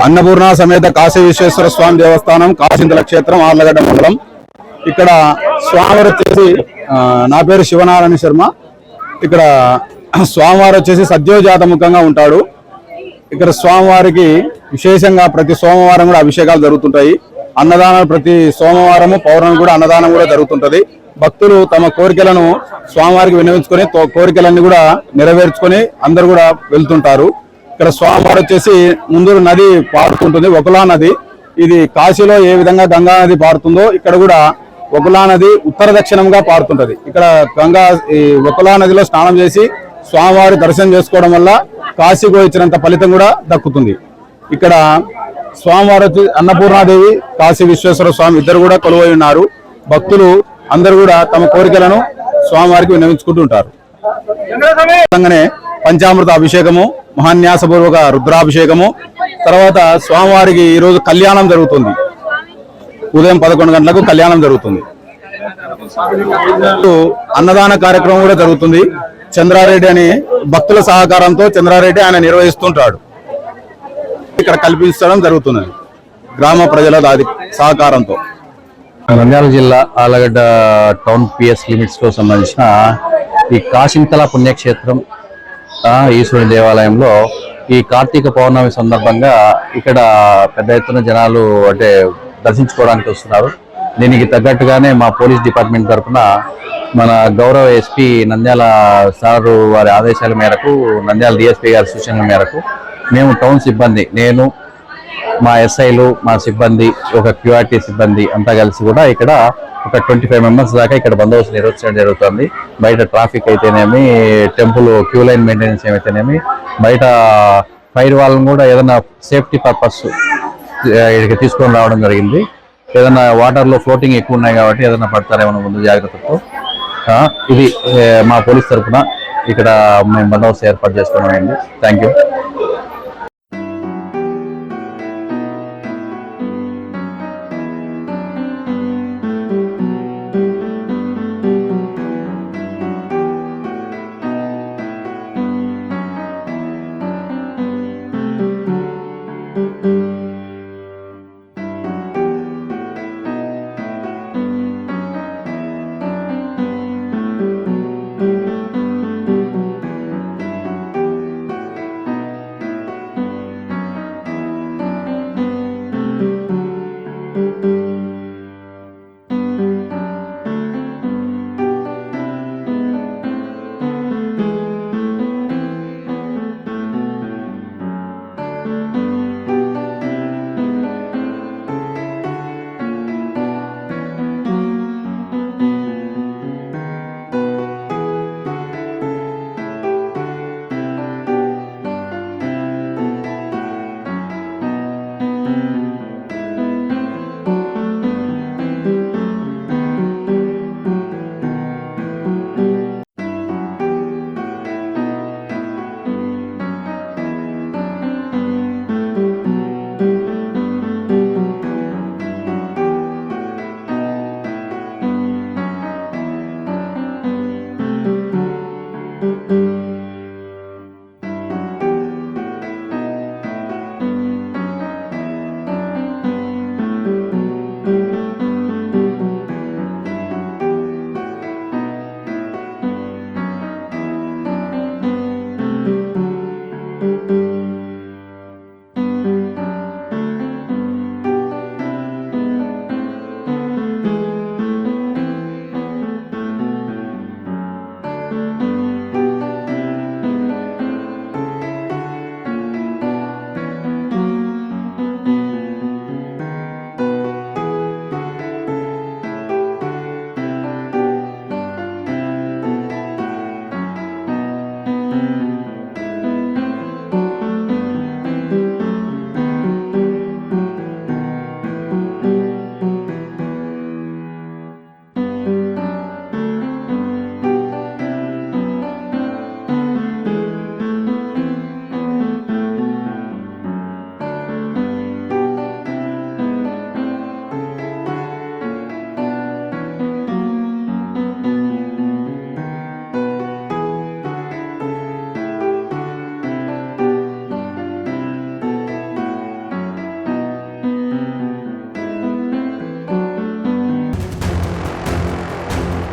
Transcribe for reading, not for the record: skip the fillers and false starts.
అన్నపూర్ణ సమేత కాశీ విశ్వేశ్వర స్వామి దేవస్థానం కాశీంతల క్షేత్రం ఆర్లగడ్డ మండలం. ఇక్కడ స్వామివారు వచ్చేసి నా పేరు శివనారాయణ శర్మ. ఇక్కడ స్వామివారు వచ్చేసి సద్యోజాత ముఖంగా ఉంటాడు. ఇక్కడ స్వామివారికి విశేషంగా ప్రతి సోమవారం కూడా అభిషేకాలు జరుగుతుంటాయి. అన్నదానాలు ప్రతి సోమవారము పౌర్ణమి కూడా అన్నదానం కూడా జరుగుతుంటది. భక్తులు తమ కోరికలను స్వామివారికి విన్నవించుకొని కోరికలన్నీ కూడా నెరవేర్చుకొని అందరు కూడా వెళ్తుంటారు. ఇక్కడ స్వామివారు వచ్చేసి ముందు నది పారుతుంటుంది, వకులా నది. ఇది కాశీలో ఏ విధంగా గంగా నది పారుతుందో ఇక్కడ కూడా వకులా నది ఉత్తర దక్షిణంగా పారుతుంటది. ఇక్కడ ఈ వకులా నదిలో స్నానం చేసి స్వామివారి దర్శనం చేసుకోవడం వల్ల కాశీకి వచ్చినంత ఫలితం కూడా దక్కుతుంది. ఇక్కడ స్వామివారు వచ్చి అన్నపూర్ణాదేవి, కాశీ విశ్వేశ్వర స్వామి ఇద్దరు కూడా కొలువై ఉన్నారు. భక్తులు అందరూ కూడా తమ కోరికలను స్వామివారికి విన్నవించుకుంటూ ఉంటారు. పంచామృత అభిషేకము, మహాన్యాసపూర్వక రుద్రాభిషేకము, తర్వాత స్వామివారికి ఈరోజు కళ్యాణం జరుగుతుంది. ఉదయం 11 గంటలకు కళ్యాణం జరుగుతుంది. అన్నదాన కార్యక్రమం కూడా జరుగుతుంది. చంద్రారెడ్డి అని భక్తుల సహకారంతో చంద్రారెడ్డి ఆయన నిర్వహిస్తుంటాడు. ఇక్కడ కల్పించడం జరుగుతుంది గ్రామ ప్రజల సహకారంతో. నంద్యాల జిల్లా ఆలగడ్డ టౌన్ పిఎస్ లిమిట్స్ కు సంబంధించిన ఈ కాశీంతల పుణ్యక్షేత్రం ఈశ్వరుని దేవాలయంలో ఈ కార్తీక పౌర్ణమి సందర్భంగా ఇక్కడ పెద్ద ఎత్తున జనాలు అంటే దర్శించుకోవడానికి వస్తున్నారు. దీనికి తగ్గట్టుగానే మా పోలీస్ డిపార్ట్మెంట్ తరఫున మన గౌరవ ఎస్పీ నంద్యాల సారు వారి ఆదేశాల మేరకు, నంద్యాల డిఎస్పీ గారి సూచనల మేరకు మేము టౌన్ సిబ్బంది, నేను, మా ఎస్ఐలు, మా సిబ్బంది, ఒక క్యూఆర్టీ సిబ్బంది అంతా కలిసి కూడా ఇక్కడ ఒక 25 మెంబర్స్ దాకా ఇక్కడ బందోబస్తు నిర్వహించడం జరుగుతుంది. బయట ట్రాఫిక్ అయితేనేమి, టెంపుల్ క్యూ లైన్ మెయింటెనెన్స్ ఏమైతేనేమి, బయట ఫైర్ వాళ్ళని కూడా ఏదైనా సేఫ్టీ పర్పస్ ఇక్కడికి తీసుకొని రావడం జరిగింది. ఏదైనా వాటర్లో ఫ్లోటింగ్ ఎక్కువ ఉన్నాయి కాబట్టి ఏదైనా పడతారేమో ముందు జాగ్రత్తతో ఇది మా పోలీస్ తరఫున ఇక్కడ మేము బందోబస్తు ఏర్పాటు చేసుకోవడం అయింది. Thank you.